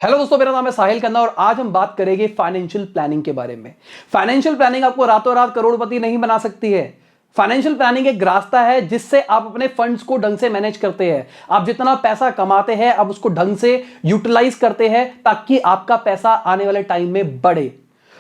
Hello दोस्तों, मेरा नाम है साहिल खन्ना और आज हम बात करेंगे फाइनेंशियल प्लानिंग के बारे में। फाइनेंशियल प्लानिंग आपको रातों रात करोड़पति नहीं बना सकती है। फाइनेंशियल प्लानिंग एक रास्ता है जिससे आप अपने फंड्स को ढंग से मैनेज करते हैं। आप जितना पैसा कमाते हैं आप उसको ढंग से यूटिलाइज करते हैं ताकि आपका पैसा आने वाले टाइम में बढ़े।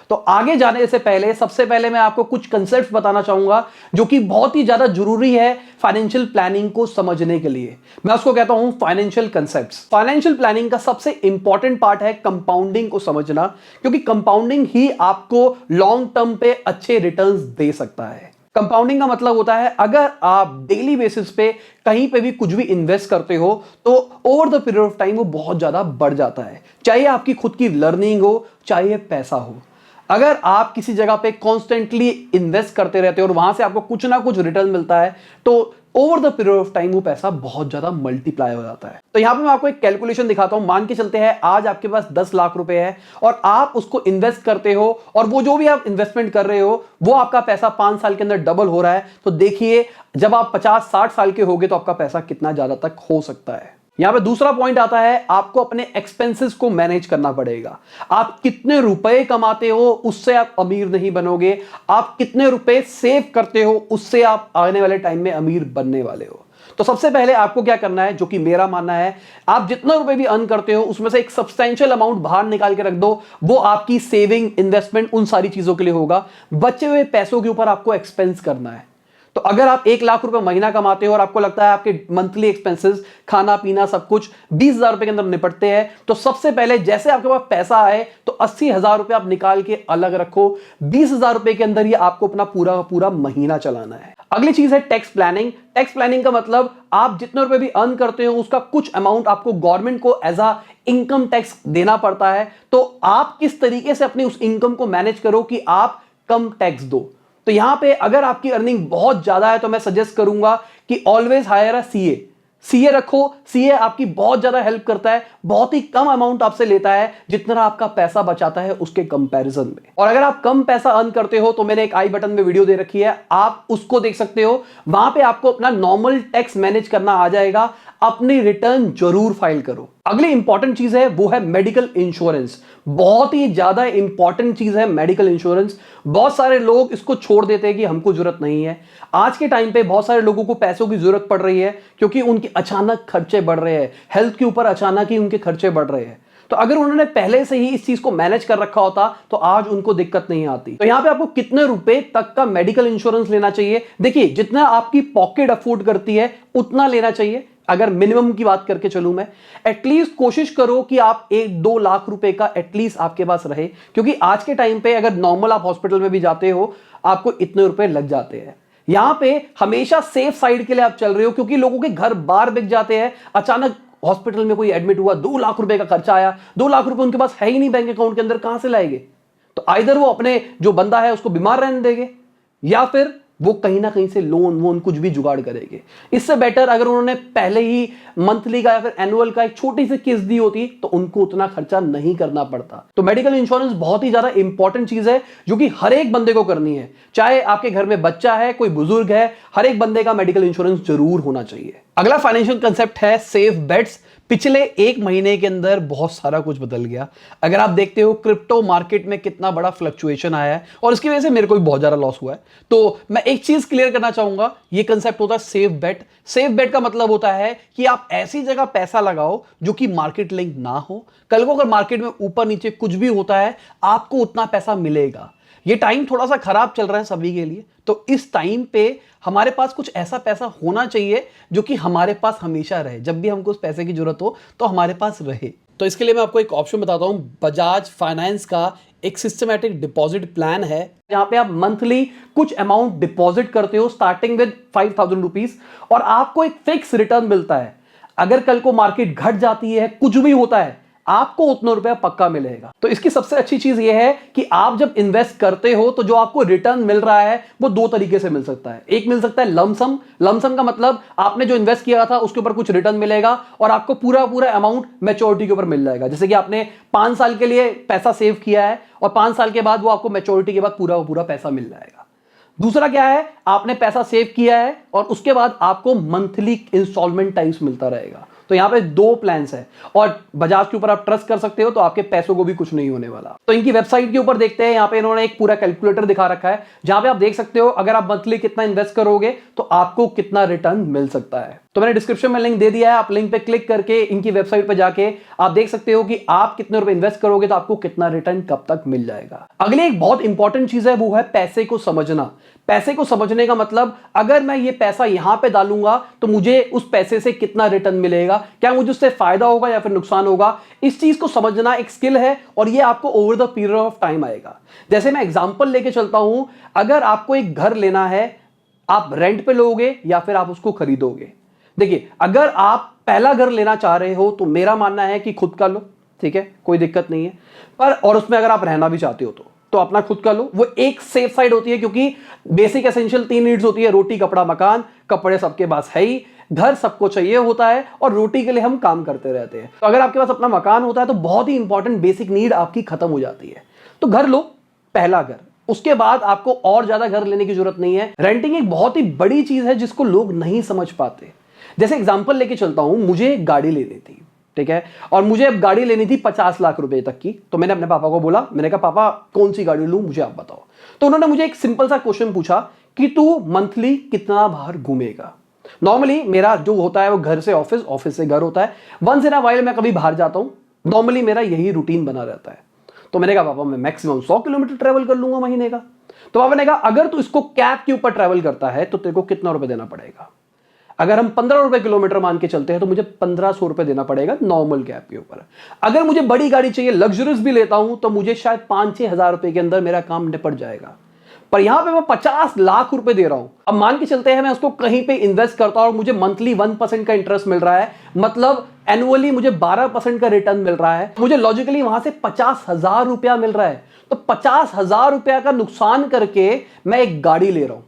तो आगे जाने से पहले सबसे पहले मैं आपको कुछ कंसेप्ट्स बताना चाहूंगा जो कि बहुत ही ज्यादा जरूरी है फाइनेंशियल प्लानिंग को समझने के लिए। मैं उसको कहता हूं फाइनेंशियल कंसेप्ट्स। फाइनेंशियल प्लानिंग का सबसे इंपॉर्टेंट पार्ट है कंपाउंडिंग को समझना, क्योंकि कंपाउंडिंग ही आपको लॉन्ग टर्म पे अच्छे रिटर्न्स दे सकता है। कंपाउंडिंग का मतलब होता है अगर आप डेली बेसिस पे कहीं पे भी कुछ भी इन्वेस्ट करते हो तो over the period of time वो बहुत ज्यादा बढ़ जाता है, चाहे आपकी खुद की लर्निंग हो चाहे पैसा हो। अगर आप किसी जगह पे कॉन्स्टेंटली इन्वेस्ट करते रहते हो और वहां से आपको कुछ ना कुछ रिटर्न मिलता है तो over the period of time वो पैसा बहुत ज्यादा मल्टीप्लाई हो जाता है। तो यहां पे मैं आपको एक कैलकुलेशन दिखाता हूं। मान के चलते हैं आज आपके पास 10 लाख रुपए है और आप उसको इन्वेस्ट करते हो और वो जो भी आप इन्वेस्टमेंट कर रहे हो वो आपका पैसा 5 साल के अंदर डबल हो रहा है। तो देखिए जब आप 50-60 साल के होगे तो आपका पैसा कितना ज्यादा तक हो सकता है। यहां पे दूसरा पॉइंट आता है, आपको अपने एक्सपेंसेस को मैनेज करना पड़ेगा। आप कितने रुपए कमाते हो उससे आप अमीर नहीं बनोगे, आप कितने रुपए सेव करते हो उससे आप आने वाले टाइम में अमीर बनने वाले हो। तो सबसे पहले आपको क्या करना है, जो कि मेरा मानना है, आप जितना रुपए भी अर्न करते हो उसमें से एक सब्सटेंशियल अमाउंट बाहर निकाल के रख दो। वो आपकी सेविंग, इन्वेस्टमेंट, उन सारी चीजों के लिए होगा। बचे हुए पैसों के ऊपर आपको एक्सपेंस करना है। तो अगर आप 1 लाख रुपए महीना कमाते हो और आपको लगता है आपके मंथली एक्सपेंसेस, खाना पीना सब कुछ 20,000 रुपए के अंदर निपटते हैं, तो सबसे पहले जैसे आपके पास पैसा आए तो 80,000 रुपए आप निकाल के अलग रखो। 20,000 रुपए के अंदर ही आपको अपना पूरा पूरा महीना चलाना है। अगली चीज है टैक्स प्लानिंग। टैक्स प्लानिंग का मतलब आप जितने रुपए भी अर्न करते हो उसका कुछ अमाउंट आपको गवर्नमेंट को एज अ इनकम टैक्स देना पड़ता है। तो आप किस तरीके से अपनी उस इनकम को मैनेज करो कि आप कम टैक्स दो। तो यहां पे अगर आपकी अर्निंग बहुत ज्यादा है तो मैं सजेस्ट करूंगा कि always higher a CA. CA रखो। सीए आपकी बहुत ज्यादा हेल्प करता है, बहुत ही कम अमाउंट आपसे लेता है जितना आपका पैसा बचाता है उसके कंपैरिजन में। और अगर आप कम पैसा अर्न करते हो तो मैंने एक आई बटन में वीडियो दे रखी है, आप उसको देख सकते हो। वहां पे आपको अपना नॉर्मल टैक्स मैनेज करना आ जाएगा। अपनी रिटर्न जरूर फाइल करो। अगली इंपॉर्टेंट चीज है वो है मेडिकल इंश्योरेंस। बहुत ही ज्यादा इंपॉर्टेंट चीज है मेडिकल इंश्योरेंस। बहुत सारे लोग इसको छोड़ देते हैं कि हमको जरूरत नहीं है। आज के टाइम पे बहुत सारे लोगों को पैसों की जरूरत पड़ रही है क्योंकि उनके अचानक खर्चे बढ़ रहे हैं, हेल्थ के ऊपर अचानक ही उनके खर्चे बढ़ रहे हैं। तो अगर उन्होंने पहले से ही इस चीज को मैनेज कर रखा होता तो आज उनको दिक्कत नहीं आती। तो यहां पे आपको कितने रुपए तक का मेडिकल इंश्योरेंस लेना चाहिए, देखिए जितना आपकी पॉकेट अफोर्ड करती है उतना लेना चाहिए। अगर मिनिमम की बात करके चलूं मैं, एटलीस्ट कोशिश करो कि आप 1-2 लाख रुपए का एटलीस्ट आपके पास रहे, क्योंकि आज के टाइम पे अगर नॉर्मल आप हॉस्पिटल में भी जाते हो आपको इतने रुपए लग जाते हैं। यहां पे हमेशा सेफ साइड के लिए आप चल रहे हो, क्योंकि लोगों के घर बार बिक जाते हैं। अचानक हॉस्पिटल में कोई एडमिट हुआ, 2 लाख रुपए का खर्चा आया, 2 लाख रुपए उनके पास है ही नहीं बैंक अकाउंट के अंदर, कहां से लाएंगे? तो आइदर वो अपने जो बंदा है उसको बीमार रहने देंगे या फिर वो कहीं ना कहीं से लोन वोन कुछ भी जुगाड़ करेंगे। इससे बेटर अगर उन्होंने पहले ही मंथली का या फिर एनुअल का एक छोटी सी किस्त दी होती तो उनको उतना खर्चा नहीं करना पड़ता। तो मेडिकल इंश्योरेंस बहुत ही ज्यादा इंपॉर्टेंट चीज है जो कि हर एक बंदे को करनी है। चाहे आपके घर में बच्चा है, कोई बुजुर्ग है, हर एक बंदे का मेडिकल इंश्योरेंस जरूर होना चाहिए। अगला फाइनेंशियल कंसेप्ट है सेफ बेट्स। पिछले 1 महीने के अंदर बहुत सारा कुछ बदल गया। अगर आप देखते हो क्रिप्टो मार्केट में कितना बड़ा फ्लक्चुएशन आया है और इसकी वजह से मेरे को भी बहुत ज्यादा लॉस हुआ है। तो मैं एक चीज क्लियर करना चाहूंगा, ये कंसेप्ट होता है सेफ बेट। सेफ बेट का मतलब होता है कि आप ऐसी जगह पैसा लगाओ जो कि मार्केट लिंक ना हो। कल को अगर मार्केट में ऊपर नीचे कुछ भी होता है आपको उतना पैसा मिलेगा। ये टाइम थोड़ा सा खराब चल रहा है सभी के लिए, तो इस टाइम पे हमारे पास कुछ ऐसा पैसा होना चाहिए जो कि हमारे पास हमेशा रहे। जब भी हमको उस पैसे की जरूरत हो तो हमारे पास रहे। तो इसके लिए मैं आपको एक ऑप्शन बताता हूं। बजाज फाइनेंस का एक सिस्टमैटिक डिपॉजिट प्लान है जहां पे आप मंथली कुछ अमाउंट डिपॉजिट करते हो स्टार्टिंग विद 5,000 रुपीज और आपको एक फिक्स रिटर्न मिलता है। अगर कल को मार्केट घट जाती है, कुछ भी होता है, आपको उतना रुपया पक्का मिलेगा। तो इसकी सबसे अच्छी चीज यह है कि आप जब इन्वेस्ट करते हो तो जो आपको रिटर्न मिल रहा है वो 2 तरीके से मिल सकता है। एक मिल सकता है लमसम। लमसम का मतलब आपने जो इन्वेस्ट किया था उसके ऊपर कुछ रिटर्न मिलेगा और आपको पूरा पूरा अमाउंट मैच्योरिटी के ऊपर मिल जाएगा। जैसे कि आपने 5 साल के लिए पैसा सेव किया है और 5 साल के बाद वो आपको मैच्योरिटी के बाद पूरा पूरा पैसा मिल जाएगा। दूसरा क्या है, आपने पैसा सेव किया है और उसके बाद आपको मंथली इंस्टॉलमेंट टाइप्स मिलता रहेगा। तो यहाँ पे दो प्लान्स है और बजाज के ऊपर आप ट्रस्ट कर सकते हो, तो आपके पैसों को भी कुछ नहीं होने वाला। तो इनकी वेबसाइट के ऊपर देखते हैं, यहाँ पे इन्होंने एक पूरा कैलकुलेटर दिखा रखा है जहां पे आप देख सकते हो अगर आप मंथली कितना इन्वेस्ट करोगे तो आपको कितना रिटर्न मिल सकता है। तो मैंने डिस्क्रिप्शन में लिंक दे दिया है, आप लिंक पे क्लिक करके इनकी वेबसाइट पे जाके आप देख सकते हो कि आप कितने रुपए इन्वेस्ट करोगे तो आपको कितना रिटर्न कब तक मिल जाएगा। अगली एक बहुत इंपॉर्टेंट चीज है वो है पैसे को समझना। पैसे को समझने का मतलब अगर मैं ये पैसा यहां पे डालूंगा तो मुझे उस पैसे से कितना रिटर्न मिलेगा, क्या मुझे उससे फायदा होगा या फिर नुकसान होगा। इस चीज को समझना एक स्किल है और ये आपको over the period of time आएगा। जैसे मैं एग्जांपल लेके चलता हूं, अगर आपको एक घर लेना है, आप रेंट पे लोगे या फिर आप उसको खरीदोगे। देखिए, अगर आप पहला घर लेना चाह रहे हो तो मेरा मानना है कि खुद का लो, ठीक है, कोई दिक्कत नहीं है। पर और उसमें अगर आप रहना भी चाहते हो तो अपना खुद का लो, वो एक सेफ साइड होती है, क्योंकि बेसिक एसेंशियल 3 नीड्स होती है, रोटी कपड़ा मकान। कपड़े सबके पास है ही, घर सबको चाहिए होता है और रोटी के लिए हम काम करते रहते हैं। तो अगर आपके पास अपना मकान होता है तो बहुत ही इंपॉर्टेंट बेसिक नीड आपकी खत्म हो जाती है। तो घर लो, पहला घर, उसके बाद आपको और ज्यादा घर लेने की जरूरत नहीं है। रेंटिंग एक बहुत ही बड़ी चीज है जिसको लोग नहीं समझ पाते। जैसे एग्जांपल लेके चलता हूं, मुझे एक गाड़ी लेनी थी, ठीक है, और मुझे अब गाड़ी लेनी थी 50 लाख रुपए तक की। तो मैंने अपने पापा को बोला, मैंने कहा पापा कौन सी गाड़ी लूं, मुझे आप बताओ। तो उन्होंने मुझे एक सिंपल सा क्वेश्चन पूछा कि तू मंथली कितना बाहर घूमेगा। नॉर्मली मेरा जो होता है वो घर से ऑफिस, ऑफिस से घर होता है। वंस इन अ वाइल मैं कभी बाहर जाता हूं, नॉर्मली मेरा यही रूटीन बना रहता है। तो मैंने कहा पापा मैं मैक्सिमम 100 किलोमीटर ट्रेवल कर लूंगा महीने का। तो पापा ने कहा अगर तू इसको कैब के ऊपर ट्रेवल करता है तो तेरे को कितना रुपए देना पड़ेगा। अगर हम 15 रुपए किलोमीटर मान के चलते हैं तो मुझे 1500 रुपए देना पड़ेगा नॉर्मल कैब के ऊपर। अगर मुझे बड़ी गाड़ी चाहिए, लग्जरियस भी लेता हूं, तो मुझे शायद 5-6 हजार रुपए के अंदर मेरा काम निपट जाएगा। पर यहां पे मैं 50 लाख रुपए दे रहा हूं। अब मान के चलते हैं मैं उसको कहीं पे इन्वेस्ट करता हूं और मुझे मंथली 1% का इंटरेस्ट मिल रहा है, मतलब एनुअली मुझे 12% का रिटर्न मिल रहा है। मुझे लॉजिकली वहां से 50,000 रुपया मिल रहा है। तो 50,000 रुपया का नुकसान करके मैं एक गाड़ी ले रहा हूं।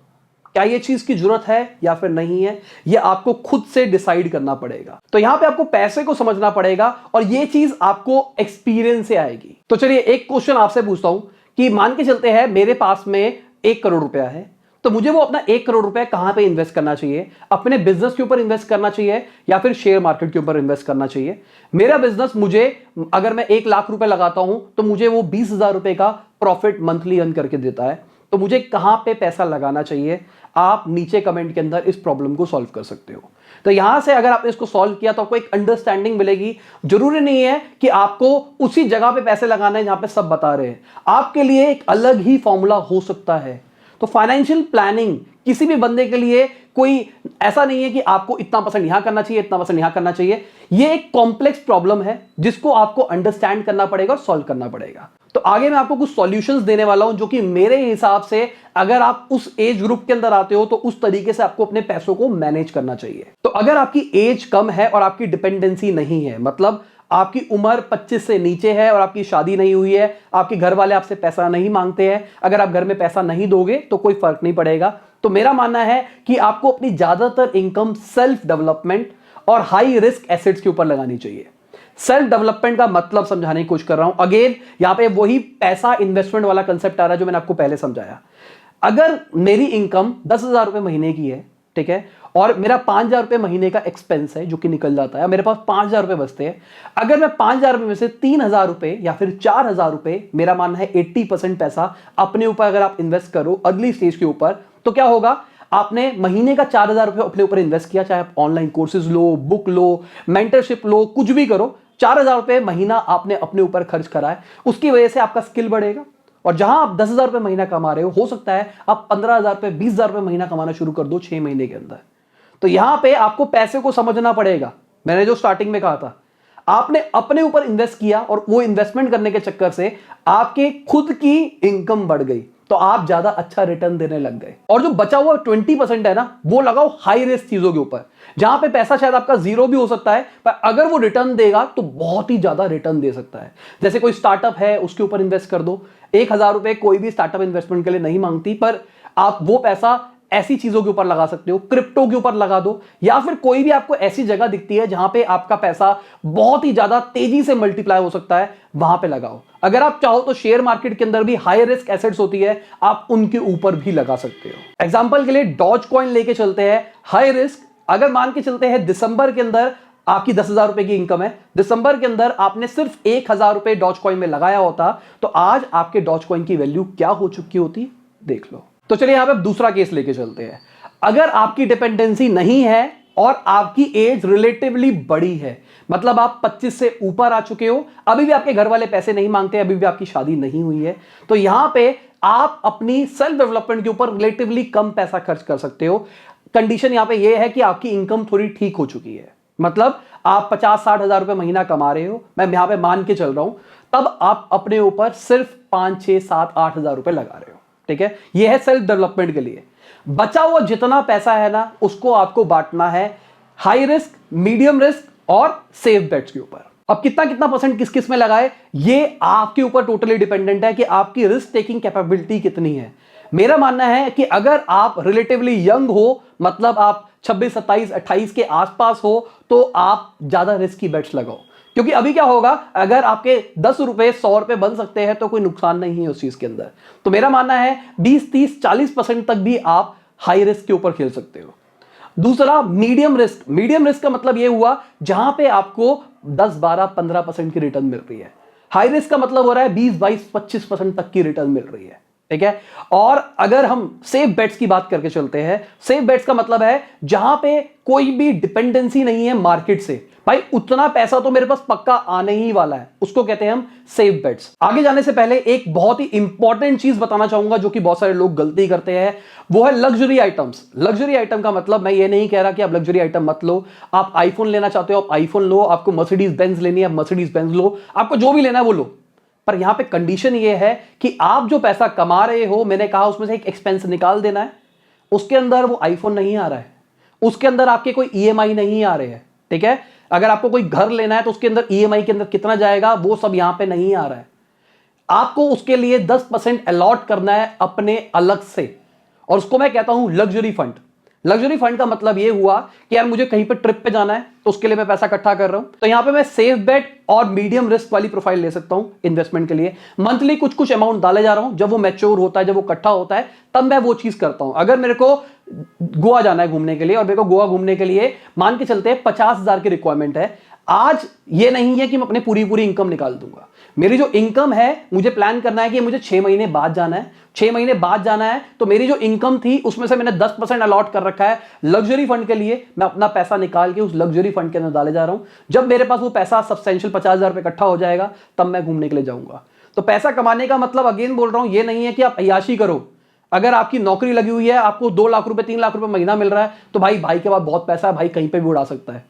क्या ये चीज की जरूरत है या फिर नहीं है, ये आपको खुद से डिसाइड करना पड़ेगा। तो यहां पे आपको पैसे को समझना पड़ेगा और ये चीज आपको एक्सपीरियंस से आएगी। तो चलिए एक क्वेश्चन आपसे पूछता हूं कि मान के चलते हैं मेरे पास में 1 करोड़ रुपया है, तो मुझे वो अपना 1 करोड़ रुपया कहां पे इन्वेस्ट करना चाहिए? अपने बिजनेस के ऊपर इन्वेस्ट करना चाहिए या फिर शेयर मार्केट के ऊपर इन्वेस्ट करना चाहिए? मेरा बिजनेस, मुझे अगर मैं 1 लाख रुपए लगाता हूं तो मुझे वो 20,000 रुपए का प्रॉफिट मंथली अर्न करके देता है। तो मुझे कहां पे पैसा लगाना चाहिए? आप नीचे कमेंट के अंदर इस प्रॉब्लम को सॉल्व कर सकते हो। तो यहां से अगर आपने इसको सॉल्व किया तो आपको एक अंडरस्टैंडिंग मिलेगी। जरूरी नहीं है कि आपको उसी जगह पे पैसे लगाना है जहां पे सब बता रहे हैं, आपके लिए एक अलग ही फॉर्मूला हो सकता है। तो फाइनेंशियल प्लानिंग किसी भी बंदे के लिए कोई ऐसा नहीं है कि आपको इतना परसेंट यहां करना चाहिए, इतना परसेंट यहां करना चाहिए। ये एक कॉम्प्लेक्स प्रॉब्लम है जिसको आपको अंडरस्टैंड करना पड़ेगा और सॉल्व करना पड़ेगा। तो आगे मैं आपको कुछ सॉल्यूशंस देने वाला हूं जो कि मेरे हिसाब से अगर आप उस एज ग्रुप के अंदर आते हो तो उस तरीके से आपको अपने पैसों को मैनेज करना चाहिए। तो अगर आपकी एज कम है और आपकी डिपेंडेंसी नहीं है, मतलब आपकी उम्र 25 से नीचे है और आपकी शादी नहीं हुई है, आपके घर वाले आपसे पैसा नहीं मांगते हैं, अगर आप घर में पैसा नहीं दोगे तो कोई फर्क नहीं पड़ेगा। तो मेरा मानना है कि आपको अपनी ज्यादातर इनकम सेल्फ डेवलपमेंट और हाई रिस्क एसेट्स के ऊपर लगानी चाहिए। सेल्फ डेवलपमेंट का मतलब समझाने की कोशिश कर रहा हूं। अगेन यहां पे वही पैसा इन्वेस्टमेंट वाला कंसेप्ट आ रहा है जो मैंने आपको पहले समझाया। अगर मेरी इनकम 10,000 रुपए महीने की है, ठीक है, और मेरा 5,000 रुपए महीने का एक्सपेंस है जो कि निकल जाता है, मेरे पास 5,000 रुपए बचते हैं। अगर मैं 5,000 रुपए में से 3,000 रुपए या फिर 4,000 रुपए, मेरा मानना है 80% पैसा अपने ऊपर अगर आप इन्वेस्ट करो अर्ली स्टेज के ऊपर, तो क्या होगा? आपने महीने का 4,000 रुपए अपने ऊपर इन्वेस्ट किया, चाहे आप ऑनलाइन कोर्सेज लो, बुक लो, मेंटरशिप लो, कुछ भी करो, 4,000 रुपए महीना आपने अपने ऊपर खर्च करा है। उसकी वजह से आपका स्किल बढ़ेगा और जहां आप 10,000 रुपए महीना कमा रहे हो सकता है आप 15,000 रुपए, 20,000 रुपए महीना कमाना शुरू कर दो 6 महीने के अंदर। तो यहां पे आपको पैसे को समझना पड़ेगा। मैंने जो स्टार्टिंग में कहा था, आपने अपने ऊपर इन्वेस्ट किया और वो इन्वेस्टमेंट करने के चक्कर से आपके खुद की इनकम बढ़ गई, तो आप ज्यादा अच्छा रिटर्न देने लग गए। और जो बचा हुआ 20% है ना, वो लगाओ हाई रिस्क चीजों के ऊपर, जहां पे पैसा शायद आपका जीरो भी हो सकता है, पर अगर वो रिटर्न देगा तो बहुत ही ज्यादा रिटर्न दे सकता है। जैसे कोई स्टार्टअप है, उसके ऊपर इन्वेस्ट कर दो। 1,000 रुपए कोई भी स्टार्टअप इन्वेस्टमेंट के लिए नहीं मांगती, पर आप वो पैसा ऐसी चीजों के ऊपर लगा सकते हो, क्रिप्टो के ऊपर लगा दो, या फिर कोई भी आपको ऐसी जगह दिखती है जहां पे आपका पैसा बहुत ही ज्यादा तेजी से मल्टीप्लाई हो सकता है, वहां पे लगाओ। अगर आप चाहो तो शेयर मार्केट के अंदर भी हाई रिस्क एसेट्स होती है, आप उनके ऊपर भी लगा सकते हो। एग्जांपल के लिए डॉज कॉइन लेके चलते हैं, हाई रिस्क। अगर मान के चलते हैं दिसंबर के अंदर आपकी 10,000 रुपए की इनकम है, दिसंबर के अंदर आपने सिर्फ 1,000 रुपए डॉज कॉइन में लगाया होता तो आज आपके डॉज कॉइन की वैल्यू क्या हो चुकी होती, देख लो। तो चलिए यहां पे दूसरा केस लेके चलते हैं। अगर आपकी डिपेंडेंसी नहीं है और आपकी एज रिलेटिवली बड़ी है, मतलब आप 25 से ऊपर आ चुके हो, अभी भी आपके घर वाले पैसे नहीं मांगते, अभी भी आपकी शादी नहीं हुई है, तो यहां पे आप अपनी सेल्फ डेवलपमेंट के ऊपर रिलेटिवली कम पैसा खर्च कर सकते हो। कंडीशन यहां पे यह है कि आपकी इनकम थोड़ी ठीक हो चुकी है, मतलब आप 50-60 हजार रुपए महीना कमा रहे हो, मैं यहां पे मान के चल रहा हूं, तब आप अपने ऊपर सिर्फ 5-6-7-8 हजार रुपए लगा रहे हो। ठीक है, यह है सेल्फ डेवलपमेंट के लिए। बचा हुआ जितना पैसा है ना, उसको आपको बांटना है हाई रिस्क, मीडियम रिस्क और सेफ बेट्स के ऊपर। अब कितना कितना परसेंट किस किस में लगाए, ये आपके ऊपर टोटली डिपेंडेंट है कि आपकी रिस्क टेकिंग कैपेबिलिटी कितनी है। मेरा मानना है कि अगर आप रिलेटिवली यंग हो, मतलब आप 26, 27, 28 के आसपास हो, तो आप ज्यादा रिस्की बेट्स लगाओ, क्योंकि अभी क्या होगा, अगर आपके 10 रुपए 100 रुपए बन सकते हैं तो कोई नुकसान नहीं है उस चीज के अंदर। तो मेरा मानना है 20, 30, 40% तक भी आप हाई रिस्क के ऊपर खेल सकते हो। दूसरा मीडियम रिस्क। मीडियम रिस्क का मतलब यह हुआ जहां पे आपको 10, 12, 15% की रिटर्न मिल रही है। हाई रिस्क का मतलब हो रहा है 20, 22, 25% तक की रिटर्न मिल रही है। ठीक है, और अगर हम सेफ बेट्स की बात करके चलते हैं, सेफ बेट्स का मतलब है जहां पे कोई भी डिपेंडेंसी नहीं है मार्केट से, भाई उतना पैसा तो मेरे पास पक्का आने ही वाला है, उसको कहते हैं हम सेफ बेट्स। आगे जाने से पहले एक बहुत ही इंपॉर्टेंट चीज बताना चाहूंगा जो कि बहुत सारे लोग गलती करते हैं, वो है लग्जरी आइटम्स। लग्जरी आइटम का मतलब, मैं ये नहीं कह रहा कि आप लग्जरी आइटम मत लो, आप आईफोन लेना चाहते हो आप आईफोन लो, आपको मर्सिडीज बेंज लेनी है आप मर्सिडीज बेंज लो, आपको जो भी लेना है वो लो, पर यहां पे कंडीशन ये है कि आप जो पैसा कमा रहे हो, मैंने कहा उसमें से एक एक्सपेंस निकाल देना है, उसके अंदर वो आईफोन नहीं आ रहा है, उसके अंदर आपके कोई ईएमआई नहीं आ रहे हैं। ठीक है, अगर आपको कोई घर लेना है तो उसके अंदर ईएमआई के अंदर कितना जाएगा वो सब यहां पे नहीं आ रहा है। आपको उसके लिए 10% अलॉट करना है अपने अलग से, और उसको मैं कहता हूं लग्जरी फंड। लग्जरी फंड का मतलब यह हुआ कि यार मुझे कहीं पे ट्रिप पे जाना है तो उसके लिए मैं पैसा इकट्ठा कर रहा हूं, तो यहां पे मैं सेफ बेट और मीडियम रिस्क वाली प्रोफाइल ले सकता हूं इन्वेस्टमेंट के लिए। मंथली कुछ कुछ अमाउंट डाले जा रहा हूं, जब वो मैच्योर होता है, जब वो इकट्ठा होता है, तब मैं वो चीज करता हूं। अगर मेरे को गोवा जाना है घूमने के लिए, और मेरे को गोवा घूमने के लिए मान के चलते हैं 50,000 की रिक्वायरमेंट है, आज ये नहीं है कि मैं अपने पूरी इनकम निकाल दूंगा। मेरी जो इनकम है, मुझे प्लान करना है कि मुझे 6 महीने बाद जाना है, 6 महीने बाद जाना है, तो मेरी जो इनकम थी उसमें से मैंने 10% अलॉट कर रखा है लग्जरी फंड के लिए। मैं अपना पैसा निकाल के उस लग्जरी फंड के अंदर डाले जा रहा हूं। जब मेरे पास वो पैसा सब्सटेंशियल 50,000 रुपए इकट्ठा हो जाएगा, तब मैं घूमने के लिए जाऊंगा। तो पैसा कमाने का मतलब, अगेन बोल रहा हूं, ये नहीं है कि आप अय्याशी करो। अगर आपकी नौकरी लगी हुई है, आपको 2 लाख रुपए 3 लाख रुपए महीना मिल रहा है, तो भाई के पास बहुत पैसा है, भाई कहीं पे भी उड़ा सकता है।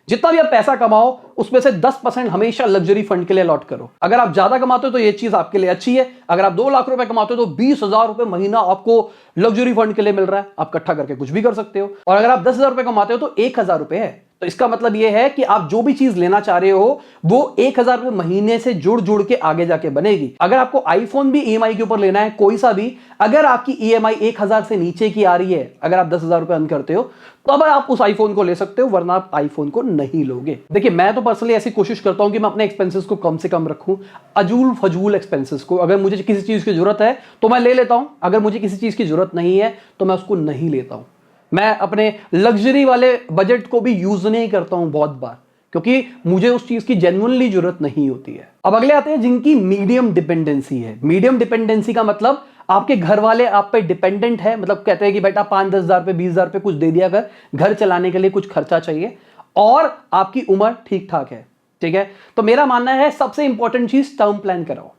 जितना भी आप पैसा कमाओ उसमें से 10% हमेशा लग्जरी फंड के लिए अलॉट करो। अगर आप ज्यादा कमाते हो तो ये चीज आपके लिए अच्छी है। अगर आप 2 लाख रुपए कमाते हो तो 20,000 रुपए महीना आपको लग्जरी फंड के लिए मिल रहा है, आप इकट्ठा करके कुछ भी कर सकते हो। और अगर आप 10,000 रुपए कमाते हो तो 1,000 रुपए है, तो इसका मतलब यह है कि आप जो भी चीज लेना चाह रहे हो वो 1,000 रुपए महीने से जुड़ जुड़ के आगे जाके बनेगी। अगर आपको आईफोन भी ईएमआई के ऊपर लेना है, कोई सा भी, अगर आपकी ईएमआई 1,000 से नीचे की आ रही है, अगर आप 10,000 रुपए अर्न करते हो, तो अब आप उस आईफोन को ले सकते हो, वरना आप आईफोन को नहीं लोगे। देखिए, मैं तो पर्सनली ऐसी कोशिश करता हूं कि मैं अपने एक्सपेंसेस को कम से कम रखूं, अजूल फजूल एक्सपेंसेस को। अगर मुझे किसी चीज की जरूरत है तो मैं ले लेता हूं, अगर मुझे किसी चीज की जरूरत नहीं है तो मैं उसको नहीं लेता हूं। मैं अपने लग्जरी वाले बजट को भी यूज नहीं करता हूं बहुत बार, क्योंकि मुझे उस चीज की जेन्युइनली जरूरत नहीं होती है। अब अगले आते हैं जिनकी मीडियम डिपेंडेंसी है। मीडियम डिपेंडेंसी का मतलब आपके घर वाले आप पे डिपेंडेंट है, मतलब कहते हैं कि बेटा 5-10 हजार रुपए 20 हजार रुपए कुछ दे दिया कर, घर चलाने के लिए कुछ खर्चा चाहिए, और आपकी उम्र ठीक ठाक है। ठीक है, तो मेरा मानना है सबसे इंपॉर्टेंट चीज टर्म प्लान कराओ।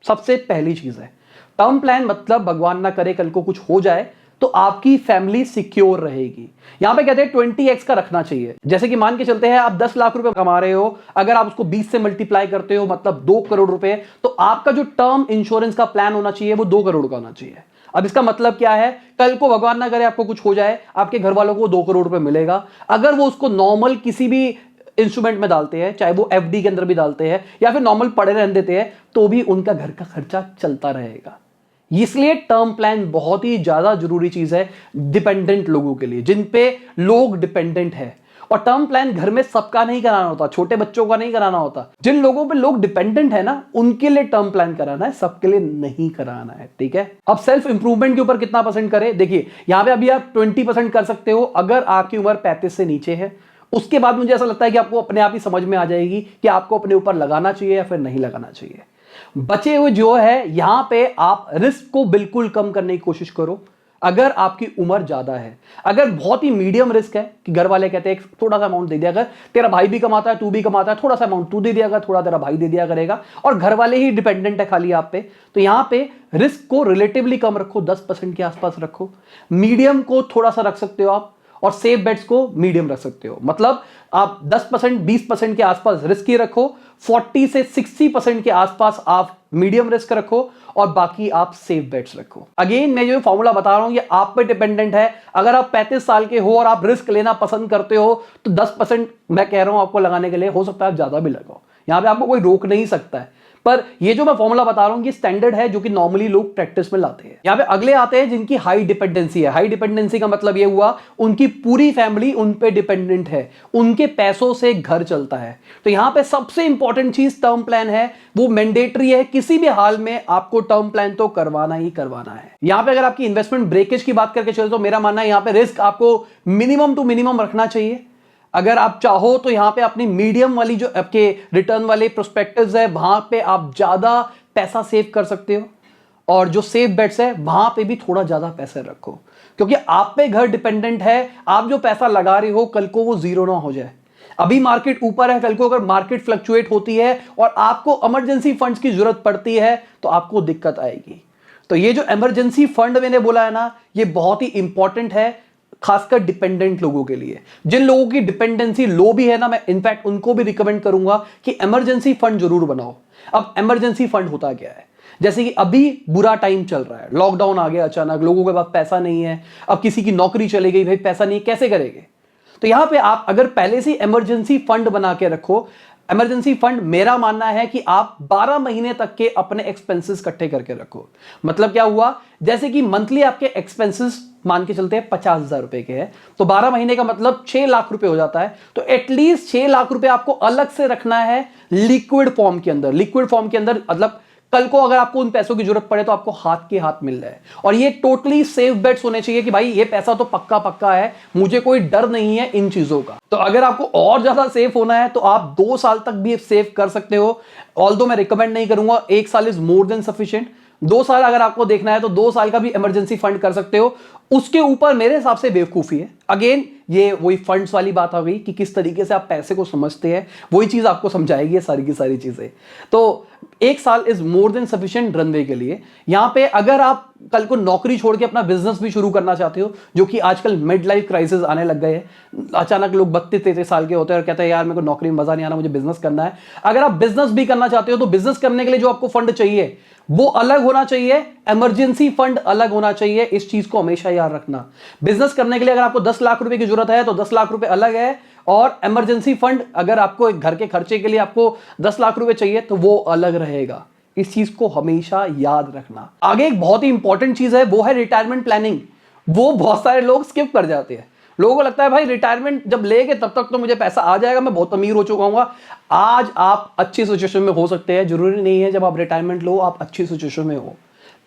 सबसे पहली चीज है टर्म प्लान, मतलब भगवान ना करे कल को कुछ हो जाए तो आपकी फैमिली सिक्योर रहेगी। यहां पे कहते हैं 20x का रखना चाहिए। जैसे कि मान के चलते हैं आप 10 लाख रुपए कमा रहे हो, अगर आप उसको 20 से मल्टीप्लाई करते हो मतलब 2 करोड़ रुपए, तो आपका जो टर्म इंश्योरेंस का प्लान होना चाहिए वो 2 करोड़ का होना चाहिए। अब इसका मतलब क्या है, कल को भगवान ना करे आपको कुछ हो जाए, आपके घर वालों को 2 करोड़ रुपए मिलेगा। अगर वो उसको नॉर्मल किसी भी इंस्ट्रूमेंट में डालते हैं, चाहे वो एफडी के अंदर भी डालते हैं या फिर नॉर्मल पड़े रहने देते हैं, तो भी उनका घर का खर्चा चलता रहेगा। इसलिए टर्म प्लान बहुत ही ज्यादा जरूरी चीज है डिपेंडेंट लोगों के लिए, जिन पे लोग डिपेंडेंट है। और टर्म प्लान घर में सबका नहीं कराना होता, छोटे बच्चों का नहीं कराना होता। जिन लोगों पे लोग डिपेंडेंट है ना, उनके लिए टर्म प्लान कराना है, सबके लिए नहीं कराना है। ठीक है, अब सेल्फ इंप्रूवमेंट के ऊपर कितना परसेंट करें, देखिए यहां पे अभी आप 20% कर सकते हो अगर आपकी उम्र 35 से नीचे है। उसके बाद मुझे ऐसा लगता है कि आपको अपने आप ही समझ में आ जाएगी कि आपको अपने ऊपर लगाना चाहिए या फिर नहीं लगाना चाहिए। बचे हुए जो है यहां पे आप रिस्क को बिल्कुल कम करने की कोशिश करो। अगर आपकी उम्र ज्यादा है, अगर बहुत ही मीडियम रिस्क है कि घर वाले कहते हैं थोड़ा सा अमाउंट दे दिया, अगर तेरा भाई भी कमाता है, तू भी कमाता है, थोड़ा सा अमाउंट तू दे दिया, अगर थोड़ा तेरा भाई दे दिया करेगा, और घर वाले ही डिपेंडेंट है खाली आप पे, तो यहां पे रिस्क को रिलेटिवली कम रखो, 10% के आसपास रखो। मीडियम को थोड़ा सा रख सकते हो आप, और सेफ बेट्स को मीडियम रख सकते हो। मतलब आप 10% 20% के आसपास रिस्क ही रखो, 40 से 60% के आसपास आप मीडियम रिस्क रखो, और बाकी आप सेफ बेट्स रखो। अगेन मैं जो फॉर्मूला बता रहा हूं ये आप पे डिपेंडेंट है। अगर आप 35 साल के हो और आप रिस्क लेना पसंद करते हो तो 10% मैं कह रहा हूं आपको लगाने के लिए, हो सकता है आप ज्यादा भी लगाओ, यहां पे आपको कोई रोक नहीं सकता है। पर ये जो मैं फॉर्मूला बता रहा हूं ये स्टैंडर्ड है जो कि नॉर्मली लोग प्रैक्टिस में लाते हैं। यहां पे अगले आते हैं जिनकी हाई डिपेंडेंसी है। हाई डिपेंडेंसी का मतलब ये हुआ उनकी पूरी फैमिली उन पे डिपेंडेंट है, उनके पैसों से घर चलता है। तो यहां पे सबसे इंपॉर्टेंट चीज टर्म प्लान है, वो मैंडेटरी है, किसी भी हाल में आपको टर्म प्लान तो करवाना ही करवाना है। यहां पे अगर आपकी इन्वेस्टमेंट ब्रेकेज की बात करके चले तो मेरा मानना है यहां पे रिस्क आपको मिनिमम टू मिनिमम रखना चाहिए। अगर आप चाहो तो यहां पे अपनी मीडियम वाली जो आपके रिटर्न वाले प्रोस्पेक्टिव्स है वहां पे आप ज्यादा पैसा सेव कर सकते हो, और जो सेफ बेट्स है वहां पे भी थोड़ा ज्यादा पैसे रखो, क्योंकि आप पे घर डिपेंडेंट है। आप जो पैसा लगा रहे हो कल को वो जीरो ना हो जाए। अभी मार्केट ऊपर है, कल को अगर मार्केट फ्लक्चुएट होती है और आपको इमरजेंसी फंड्स की जरूरत पड़ती है तो आपको दिक्कत आएगी। तो ये जो इमरजेंसी फंड मैंने बोला है ना, ये बहुत ही इंपॉर्टेंट है, खासकर डिपेंडेंट लोगों के लिए। जिन लोगों की डिपेंडेंसी लो भी है ना, मैं इनफैक्ट उनको भी रिकमेंड करूंगा कि इमरजेंसी फंड जरूर बनाओ। अब इमरजेंसी फंड होता क्या है, जैसे कि अभी बुरा टाइम चल रहा है, लॉकडाउन आ गया अचानक, लोगों के पास पैसा नहीं है, अब किसी की नौकरी चली गई, भाई पैसा नहीं है, कैसे करेंगे? तो यहां पे आप अगर पहले से इमरजेंसी फंड बना के रखो। इमरजेंसी फंड मेरा मानना है कि आप 12 महीने तक के अपने एक्सपेंसेस इकट्ठे करके रखो। मतलब क्या हुआ, जैसे कि मंथली आपके एक्सपेंसेस मान के चलते हैं 50,000 रुपए के हैं, तो 12 महीने का मतलब 6 लाख रुपए हो जाता है। तो एटलीस्ट 6 लाख रुपए आपको अलग से रखना है लिक्विड फॉर्म के अंदर। लिक्विड फॉर्म के अंदर मतलब कल को अगर आपको उन पैसों की जरूरत पड़े तो आपको हाथ के हाथ मिल जाए। और ये टोटली सेफ बेट्स होने चाहिए कि भाई ये पैसा तो पक्का पक्का है, मुझे कोई डर नहीं है इन चीजों का। तो अगर आपको और ज्यादा सेफ होना है तो आप 2 साल तक भी सेव कर सकते हो। ऑल्दो मैं रिकमेंड नहीं करूंगा, 1 साल इज मोर देन सफिशिएंट। 2 साल अगर आपको देखना है तो 2 साल का भी इमरजेंसी फंड कर सकते हो। उसके ऊपर मेरे हिसाब से बेवकूफी है। अगेन ये वही फंड्स वाली बात आ गई कि किस तरीके से आप पैसे को समझते हैं, वही चीज आपको समझाएगी सारी की सारी चीजें। तो 1 साल is more than sufficient runway के लिए। यहां पे अगर आप कल को नौकरी छोड़ के अपना बिजनेस भी शुरू करना चाहते हो, जो कि आजकल मिड लाइफ क्राइसिस आने लग गए हैं, अचानक लोग 32-33 साल के होते हैं और कहते हैं यार मेरे को नौकरी में मजा नहीं आना, मुझे बिजनेस करना है। अगर आप बिजनेस भी करना चाहते हो तो बिजनेस करने के लिए जो आपको फंड चाहिए वो अलग होना चाहिए, इमरजेंसी फंड अलग होना चाहिए। इस चीज को हमेशा याद रखना। बिजनेस करने के लिए अगर आपको 10 लाख रुपए की जरूरत है तो 10 लाख रुपए अलग है, और इमरजेंसी फंड अगर आपको एक घर के खर्चे के लिए आपको 10 लाख रुपए चाहिए तो वो अलग रहेगा। इस चीज को हमेशा याद रखना। आगे एक बहुत ही इंपॉर्टेंट चीज है, वो है रिटायरमेंट प्लानिंग। वो बहुत सारे लोग स्किप कर जाते हैं। लोगों को लगता है भाई रिटायरमेंट जब लेके तब तक तो मुझे पैसा आ जाएगा, मैं बहुत अमीर हो चुका हूँ। आज आप अच्छी सिचुएशन में हो सकते हैं, जरूरी नहीं है जब आप रिटायरमेंट लो आप अच्छी सिचुएशन में हो।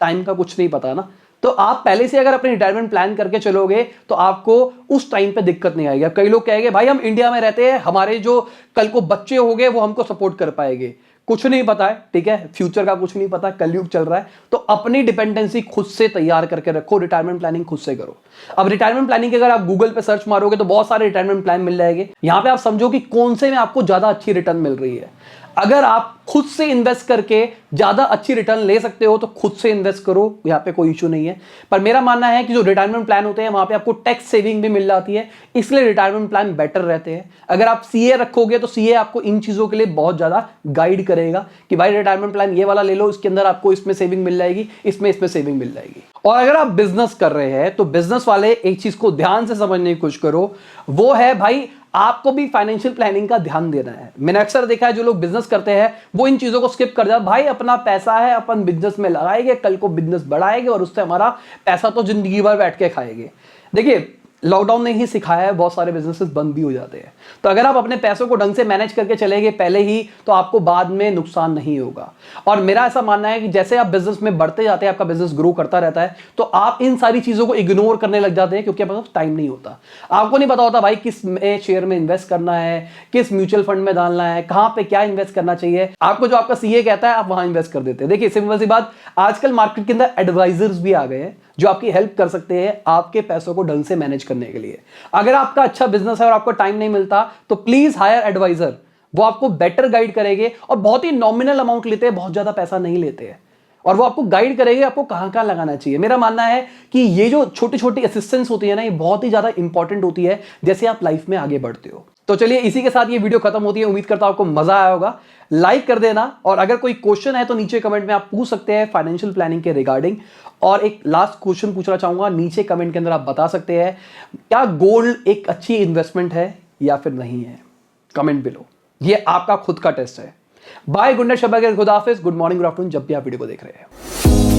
टाइम का कुछ नहीं पता ना। तो आप पहले से अगर अपने रिटायरमेंट प्लान करके चलोगे तो आपको उस टाइम पे दिक्कत नहीं आएगी। कई लोग कहेंगे भाई हम इंडिया में रहते हैं, हमारे जो कल को बच्चे होंगे वो हमको सपोर्ट कर पाएंगे। कुछ नहीं पता है, ठीक है, फ्यूचर का कुछ नहीं पता, कलयुग चल रहा है। तो अपनी डिपेंडेंसी खुद से तैयार करके रखो, रिटायरमेंट प्लानिंग खुद से करो। अब रिटायरमेंट प्लानिंग के अगर आप गूगल पे सर्च मारोगे तो बहुत सारे रिटायरमेंट प्लान मिल जाएंगे। यहां पे आप समझो कि कौन से में आपको ज्यादा अच्छी रिटर्न मिल रही है। अगर आप खुद से इन्वेस्ट करके ज्यादा अच्छी रिटर्न ले सकते हो तो खुद से इन्वेस्ट करो, यहां पे कोई इशू नहीं है। पर मेरा मानना है कि जो रिटायरमेंट प्लान होते हैं वहां पे आपको टैक्स सेविंग भी मिल जाती है, इसलिए रिटायरमेंट प्लान बेटर रहते हैं। अगर आप सीए रखोगे तो सीए आपको इन चीजों के लिए बहुत ज्यादा गाइड करेगा कि भाई रिटायरमेंट प्लान ये वाला ले लो, इसके अंदर आपको इसमें सेविंग मिल जाएगी, इसमें सेविंग मिल जाएगी। और अगर आप बिजनेस कर रहे हैं तो बिजनेस वाले एक चीज को ध्यान से समझने की कोशिश करो, वो है भाई आपको भी फाइनेंशियल प्लानिंग का ध्यान देना है। मैंने अक्सर देखा है जो लोग बिजनेस करते हैं वो इन चीजों को स्किप कर जाते हैं। भाई अपना पैसा है, अपन बिजनेस में लगाएंगे, कल को बिजनेस बढ़ाएंगे और उससे हमारा पैसा तो जिंदगी भर बैठ के खाएंगे। देखिए लॉकडाउन ने ही सिखाया है, बहुत सारे बिजनेसेस बंद भी हो जाते हैं। तो अगर आप अपने पैसों को ढंग से मैनेज करके चलेंगे पहले ही, तो आपको बाद में नुकसान नहीं होगा। और मेरा ऐसा मानना है कि जैसे आप बिजनेस में बढ़ते जाते हैं, आपका बिजनेस ग्रो करता रहता है, तो आप इन सारी चीजों को इग्नोर करने लग जाते हैं, क्योंकि आपके पास टाइम नहीं होता। आपको नहीं पता होता भाई किस शेयर में इन्वेस्ट करना है, किस म्यूचुअल फंड में डालना है, कहां पे क्या इन्वेस्ट करना चाहिए। आपको जो आपका सीए कहता है आप वहां इन्वेस्ट कर देते हैं। देखिए सिंपल सी बात, आजकल मार्केट के अंदर एडवाइजर्स भी आ गए हैं जो आपकी हेल्प कर सकते हैं आपके पैसों को ढंग से मैनेज करने के लिए। अगर आपका अच्छा बिजनेस है और आपको टाइम नहीं मिलता, तो प्लीज हायर एडवाइजर। वो आपको बेटर गाइड करेंगे और बहुत ही नॉमिनल अमाउंट लेते हैं, बहुत ज्यादा पैसा नहीं लेते हैं, और वो आपको गाइड करेंगे आपको कहां कहां लगाना चाहिए। मेरा मानना है कि ये जो छोटी छोटी असिस्टेंस होती है ना, ये बहुत ही ज्यादा इंपॉर्टेंट होती है जैसे आप लाइफ में आगे बढ़ते हो। तो चलिए इसी के साथ ये वीडियो खत्म होती है। उम्मीद करता हूं आपको मजा आया होगा। लाइक कर देना, और अगर कोई क्वेश्चन है तो नीचे कमेंट में आप पूछ सकते हैं फाइनेंशियल प्लानिंग के रिगार्डिंग। और एक लास्ट क्वेश्चन पूछना चाहूंगा, नीचे कमेंट के अंदर आप बता सकते हैं क्या गोल्ड एक अच्छी इन्वेस्टमेंट है या फिर नहीं है। कमेंट बिलो, ये आपका खुद का टेस्ट है। बाय, गुड नाइट, शब बखैर, खुदा हाफिज, गुड मॉर्निंग, गुड आफ्टरनून, जब भी आप वीडियो को देख रहे हैं।